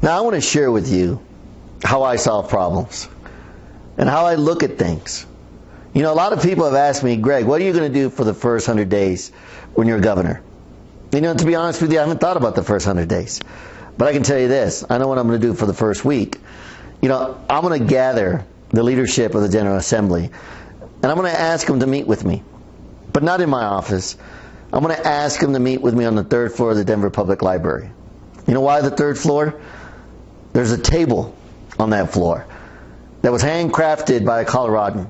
Now I want to share with you how I solve problems and how I look at things. You know, a lot of people have asked me, Greg, what are you going to do for the first 100 days when you're governor? You know, to be honest with you, I haven't thought about the first 100 days. But I can tell you this, I know what I'm going to do for the first week. You know, I'm going to gather the leadership of the General Assembly, and I'm going to ask them to meet with me. But not in my office. I'm going to ask them to meet with me on the 3rd floor of the Denver Public Library. You know why the 3rd floor? There's a table on that floor that was handcrafted by a Coloradan.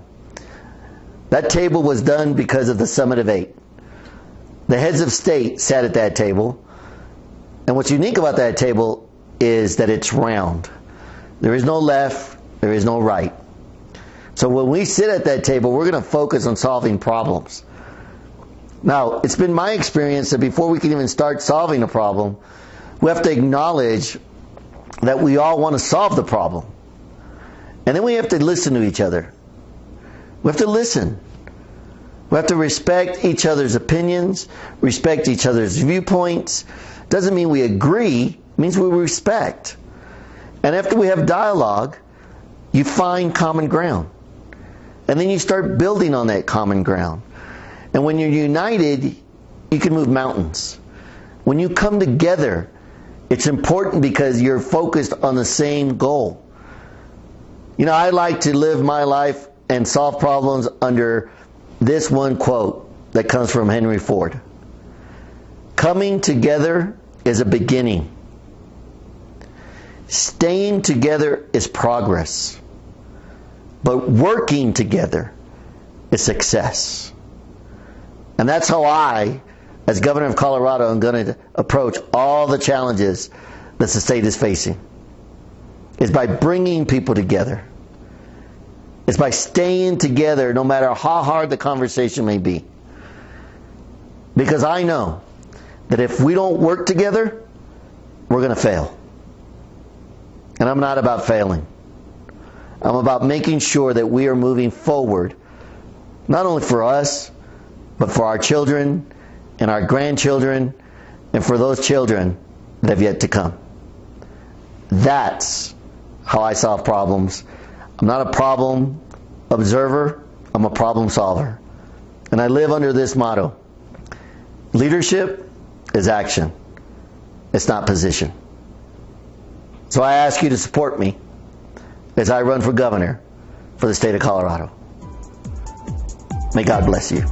That table was done because of the Summit of 8. The heads of state sat at that table, and what's unique about that table is that it's round. There is no left, there is no right. So when we sit at that table, we're going to focus on solving problems. Now, it's been my experience that before we can even start solving a problem, we have to acknowledge that we all want to solve the problem. And then we have to listen to each other. We have to listen. We have to respect each other's opinions, respect each other's viewpoints. Doesn't mean we agree, it means we respect. And after we have dialogue, you find common ground. And then you start building on that common ground. And when you're united, you can move mountains. When you come together, it's important because you're focused on the same goal. You know, I like to live my life and solve problems under this one quote that comes from Henry Ford. Coming together is a beginning. Staying together is progress. But working together is success. And that's how I, as governor of Colorado, am going to approach all the challenges that the state is facing. Is by bringing people together. It's by staying together no matter how hard the conversation may be. Because I know that if we don't work together, we're going to fail. And I'm not about failing. I'm about making sure that we are moving forward, not only for us, but for our children and our grandchildren and for those children that have yet to come. That's how I solve problems. I'm not a problem observer, I'm a problem solver. And I live under this motto. Leadership is action. It's not position. So I ask you to support me as I run for governor for the state of Colorado. May God bless you.